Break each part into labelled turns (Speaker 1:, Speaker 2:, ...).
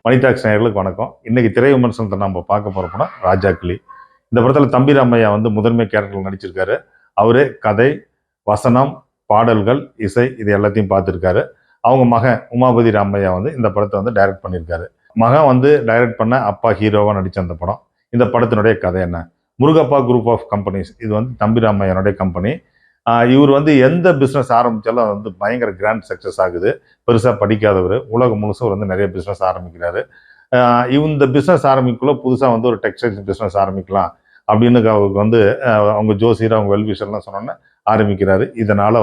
Speaker 1: மணி tax நேயர்களுக்கு வணக்கம். இன்னைக்கு திரை விமர்சனத்தை நம்ம பார்க்க போற படம் ராஜாக்கிளி. இந்த படத்துல தம்பி ராமையா முதன்மை கேரக்டர்ல நடிச்சிருக்காரு. அவரு கதை, வசனம், பாடல்கள், இசை இது எல்லாத்தையும் பார்த்திருக்காரு. அவங்க மகன் உமாபதி ராமையா இந்த படத்தை டைரக்ட் பண்ணியிருக்காரு. மகன் டைரக்ட் பண்ண அப்பா ஹீரோவா நடிச்ச அந்த படம். இந்த படத்தினுடைய கதை என்ன? முருகப்பா குரூப் ஆஃப் கம்பெனிஸ், இது தம்பி ராமையானுடைய கம்பெனி. இவர் எந்த பிஸ்னஸ் ஆரம்பித்தாலும் பயங்கர கிராண்ட் சக்ஸஸ் ஆகுது. பெருசாக படிக்காதவர் உலகம் முழுசும் நிறைய பிஸ்னஸ் ஆரம்பிக்கிறாரு. இந்த பிஸ்னஸ் ஆரம்பிக்குள்ள புதுசாக ஒரு டெக்ஸ்டைல்ஸ் பிஸ்னஸ் ஆரம்பிக்கலாம் அப்படின்னு அவருக்கு அவங்க ஜோசியர் அவங்க வெல்விஷர்லாம் சொன்னோன்னே ஆரம்பிக்கிறாரு. இதனால்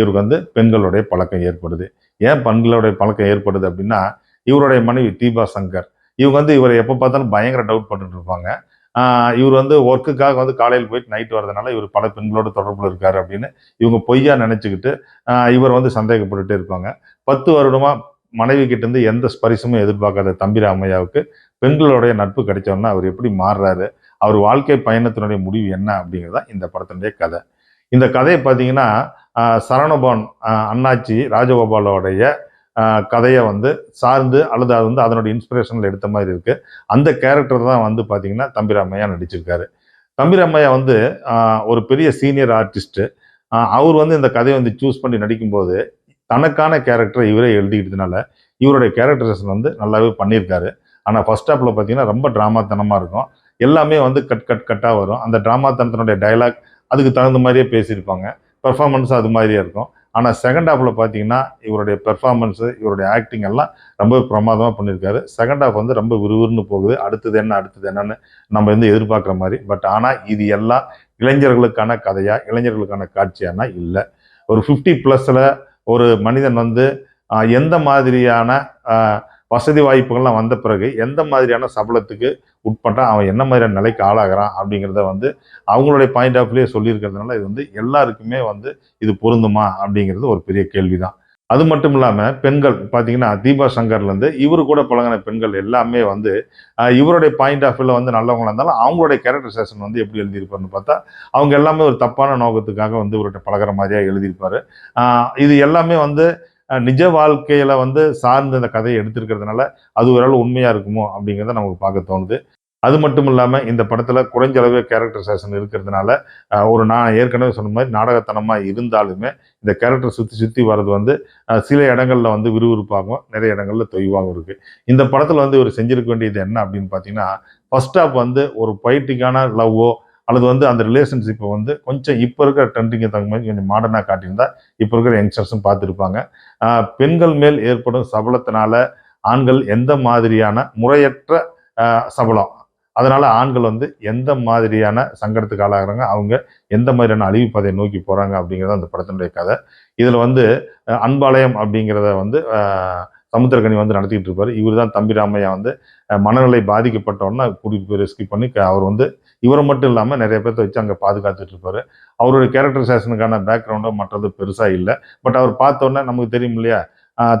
Speaker 1: இவருக்கு பெண்களுடைய பழக்கம் ஏற்படுது. ஏன் பெண்களுடைய பழக்கம் ஏற்படுது அப்படின்னா, இவருடைய மனைவி தீபா சங்கர் இவங்க இவரை எப்போ பார்த்தாலும் பயங்கர டவுட் பண்ணிட்டு இருப்பாங்க. இவர் ஒர்க்குக்காக காலையில் போயிட்டு நைட்டு வரதுனால இவர் பல பெண்களோட தொடர்பில் இருக்காரு அப்படின்னு இவங்க பொய்யா நினச்சிக்கிட்டு இவர் சந்தேகப்பட்டுட்டே இருப்பாங்க. 10 வருடமா மனைவி கிட்ட இருந்து எந்த ஸ்பரிசமும் எதிர்பார்க்காத தம்பி ராமையாவுக்கு பெண்களுடைய நட்பு கிடைச்சோன்னா அவர் எப்படி மாறுறாரு, அவர் வாழ்க்கை பயணத்தினுடைய முடிவு என்ன அப்படிங்கிறதா இந்த படத்தினுடைய கதை. இந்த கதையை பார்த்தீங்கன்னா சரவணபவன் அண்ணாச்சி ராஜகோபாலோடைய கதையை சார்ந்து அல்லது அது அதனுடைய இன்ஸ்பிரேஷனில் எடுத்த மாதிரி இருக்கு. அந்த கேரக்டர் தான் பார்த்தீங்கன்னா தம்பி ராமையா நடிச்சிருக்காரு. தம்பி ராமையா ஒரு பெரிய சீனியர் ஆர்டிஸ்ட்டு. அவர் இந்த கதையை சூஸ் பண்ணி நடிக்கும்போது தனக்கான கேரக்டரை இவரே எழுதிக்கிட்டதுனால இவருடைய கேரக்டர்ஸ் நல்லாவே பண்ணியிருக்காரு. ஆனால் ஃபர்ஸ்ட் ஹாஃப்ல பார்த்தீங்கன்னா ரொம்ப ட்ராமாத்தனமாக இருக்கும். எல்லாமே கட்டாக வரும். அந்த ட்ராமாத்தனத்தினுடைய டைலாக் அதுக்கு தகுந்த மாதிரியே பேசியிருப்பாங்க. பெர்ஃபார்மன்ஸ் அது மாதிரியே இருக்கும். ஆனால் செகண்ட் ஹாஃபில் பார்த்தீங்கன்னா இவருடைய பெர்ஃபார்மன்ஸு இவருடைய ஆக்டிங் எல்லாம் ரொம்ப பிரமாதமாக பண்ணியிருக்காரு. செகண்ட் ஹாஃப் ரொம்ப விறுவிறுன்னு போகுது. அடுத்தது என்னன்னு நம்ம எதிர்பார்க்குற மாதிரி. பட் ஆனால் இது எல்லாம் இளைஞர்களுக்கான கதையா இளைஞர்களுக்கான காட்சியானா இல்லை. ஒரு 50+ ஒரு மனிதன் எந்த மாதிரியான வசதி வாய்ப்புகள்லாம் வந்த பிறகு எந்த மாதிரியான சபலத்துக்கு உட்பட்டால் அவன் என்ன மாதிரியான நிலைக்கு ஆளாகிறான் அப்படிங்கிறத அவங்களுடைய பாயிண்ட் ஆஃப் வியூ சொல்லியிருக்கிறதுனால இது எல்லாருக்குமே இது பொருந்துமா அப்படிங்கிறது ஒரு பெரிய கேள்விதான். அது மட்டும் இல்லாமல் பெண்கள் பார்த்தீங்கன்னா தீபா சங்கர்லேருந்து இவரு கூட பழகின பெண்கள் எல்லாமே இவருடைய பாயிண்ட் ஆஃப் வியூவில் நல்லவங்களா இருந்தாலும் அவங்களுடைய கேரக்டரைசேஷன் எப்படி எழுதியிருப்பாருன்னு பார்த்தா அவங்க எல்லாமே ஒரு தப்பான நோக்கத்துக்காக இவர்கிட்ட பழகிற மாதிரியாக எழுதியிருப்பாரு. இது எல்லாமே நிஜ வாழ்க்கையில சார்ந்த இந்த கதையை எடுத்திருக்கிறதுனால அது ஓரளவு உண்மையா இருக்குமோ அப்படிங்கிறத நமக்கு பார்க்க தோணுது. அது மட்டும் இல்லாம இந்த படத்துல குறைஞ்ச அளவு கேரக்டரைசேஷன் இருக்கிறதுனால நான் ஏற்கனவே சொன்ன மாதிரி நாடகத்தனமா இருந்தாலுமே இந்த கேரக்டர் சுத்தி வர்றது சில இடங்கள்ல விறுவிறுப்பாகும், நிறைய இடங்கள்ல தொய்வாகவும் இருக்கு. இந்த படத்துல இவர் செஞ்சிருக்க வேண்டியது என்ன அப்படின்னு பாத்தீங்கன்னா, ஃபர்ஸ்ட் ஹாஃப் ஒரு பொய்டிக்கான லவ்வோ அல்லது அந்த ரிலேஷன்ஷிப்பை கொஞ்சம் இப்போ இருக்கிற ட்ரெண்டிங்கு தகுந்த மாதிரி கொஞ்சம் மாடர்னாக காட்டியிருந்தா இப்போ இருக்கிற யங்ஸ்டர்ஸும் பார்த்துருப்பாங்க. பெண்கள் மேல் ஏற்படும் சபலத்தினால ஆண்கள் எந்த மாதிரியான முறையற்ற சபலம், அதனால ஆண்கள் எந்த மாதிரியான சங்கடத்துக்கு ஆளாகிறாங்க, அவங்க எந்த மாதிரியான அழிவு பாதையை நோக்கி போறாங்க அப்படிங்கிறத அந்த படத்தினுடைய கதை. இதுல அன்பாலயம் அப்படிங்கிறத சமுத்திரக்கனி நடத்திக்கிட்டு இருப்பாரு. இவர் தான் தம்பி ராமையா மனநிலை பாதிக்கப்பட்டோன்னா கூட்டிகிட்டு போய் ரெஸ்கியூ பண்ணி அவர் இவரை மட்டும் இல்லாமல் நிறைய பேர்த்த வச்சு அங்கே பாதுகாத்துட்டு இருப்பாரு. அவருடைய கேரக்டரைசேஷனுக்கான பேக்ரவுண்டோ மற்றது பெருசாக இல்லை. பட் அவர் பார்த்தோன்னே நமக்கு தெரியும் இல்லையா,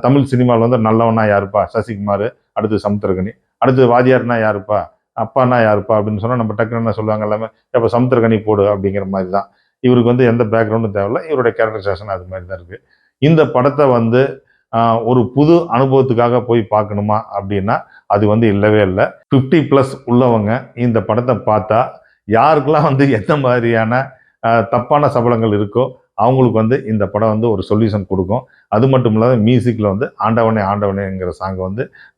Speaker 1: தமிழ் சினிமாவில் நல்லவனா யாருப்பா சசிகுமார், அடுத்து சமுத்திரக்கனி, அடுத்து வாதியார்னா யாருப்பா, அப்பானா யாருப்பா அப்படின்னு சொன்னால் நம்ம டக்குன்னு என்ன சொல்லுவாங்க எல்லாமே இப்போ சமுத்திரக்கனி போடு அப்படிங்கிற மாதிரி தான். இவருக்கு எந்த பேக்ரவுண்டும் தேவையில்லை. இவருடைய கேரக்டரைசேஷன் அது மாதிரி தான் இருக்குது. இந்த படத்தை ஒரு புது அனுபவத்துக்காக போய் பார்க்கணுமா அப்படின்னா அது இல்லவே இல்லை. 50+ உள்ளவங்க இந்த படத்தை பார்த்தா யாருக்கெல்லாம் எந்த மாதிரியான தப்பான சபலங்கள் இருக்கோ அவங்களுக்கு இந்த படம் ஒரு சொல்யூஷன் கொடுக்கும். அது மட்டும் இல்லாத மியூசிக்கில் ஆண்டவனே ஆண்டவனேங்கிற சாங்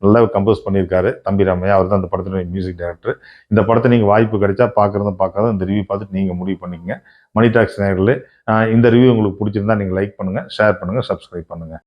Speaker 1: நல்லா கம்போஸ் பண்ணியிருக்காரு தம்பி ராமையா. அவர் தான் இந்த படத்தினுடைய மியூசிக் டைரக்டர். இந்த படத்தை நீங்கள் வாய்ப்பு கிடைச்சா பார்க்குறதும் பார்க்காத இந்த ரிவ்யூ பார்த்துட்டு நீங்கள் முடிவு பண்ணிக்கங்க. மணி டாக்ஸ் நேயர்களே, இந்த ரிவ்யூ உங்களுக்கு பிடிச்சிருந்தா நீங்கள் லைக் பண்ணுங்கள், ஷேர் பண்ணுங்கள், சப்ஸ்கிரைப் பண்ணுங்கள்.